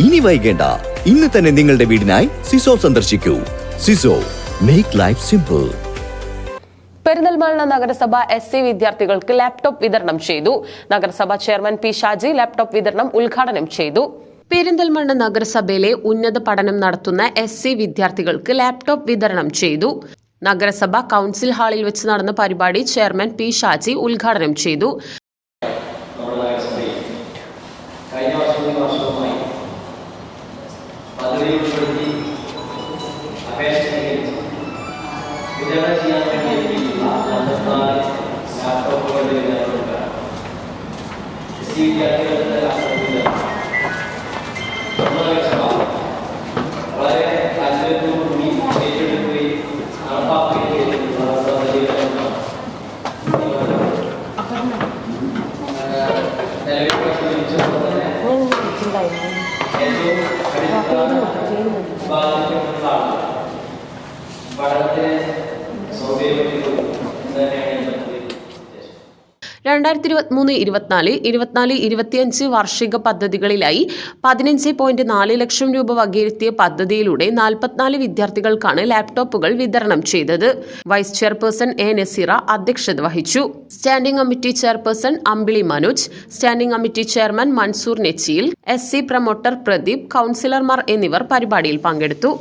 ഇനി വൈകേണ്ട, ഇന്ന് തന്നെ നിങ്ങളുടെ വീടിനായി സിസോ സന്ദർശിക്കൂ. സിസോ, മേക്ക് ലൈഫ് സിമ്പിൾ. പെരിന്തൽമണ്ണ നഗരസഭ SC വിദ്യാർത്ഥികൾക്ക് ലാപ്ടോപ്പ് വിതരണം ചെയ്തു. നഗരസഭ ചെയർമാൻ P. ഷാജി ലാപ്ടോപ്പ് വിതരണം ഉദ്ഘാടനം ചെയ്തു. പെരിന്തൽമണ്ണ നഗരസഭയിലെ ഉന്നത പഠനം നടത്തുന്ന SC വിദ്യാർത്ഥികൾക്ക് ലാപ്ടോപ്പ് വിതരണം ചെയ്തു. നഗരസഭ കൗൺസിൽ ഹാളിൽ വെച്ച് നടന്ന പരിപാടി ചെയർമാൻ P. ഷാജി ഉദ്ഘാടനം ചെയ്തു. വാർഷിക പദ്ധതികളിലായി 15.4 ലക്ഷം രൂപ വകയിരുത്തിയ പദ്ധതിയിലൂടെ 44 വിദ്യാർത്ഥികൾക്കാണ് ലാപ്ടോപ്പുകൾ വിതരണം ചെയ്തത്. Vice chairperson A. നസീറ അധ്യക്ഷത വഹിച്ചു. Standing committee chairperson Ambili Manoj, standing committee chairman Mansoor Nechiyil, SC promoter Pradeep, കൗൺസിലർമാർ എന്നിവർ പരിപാടിയിൽ പങ്കെടുത്തു.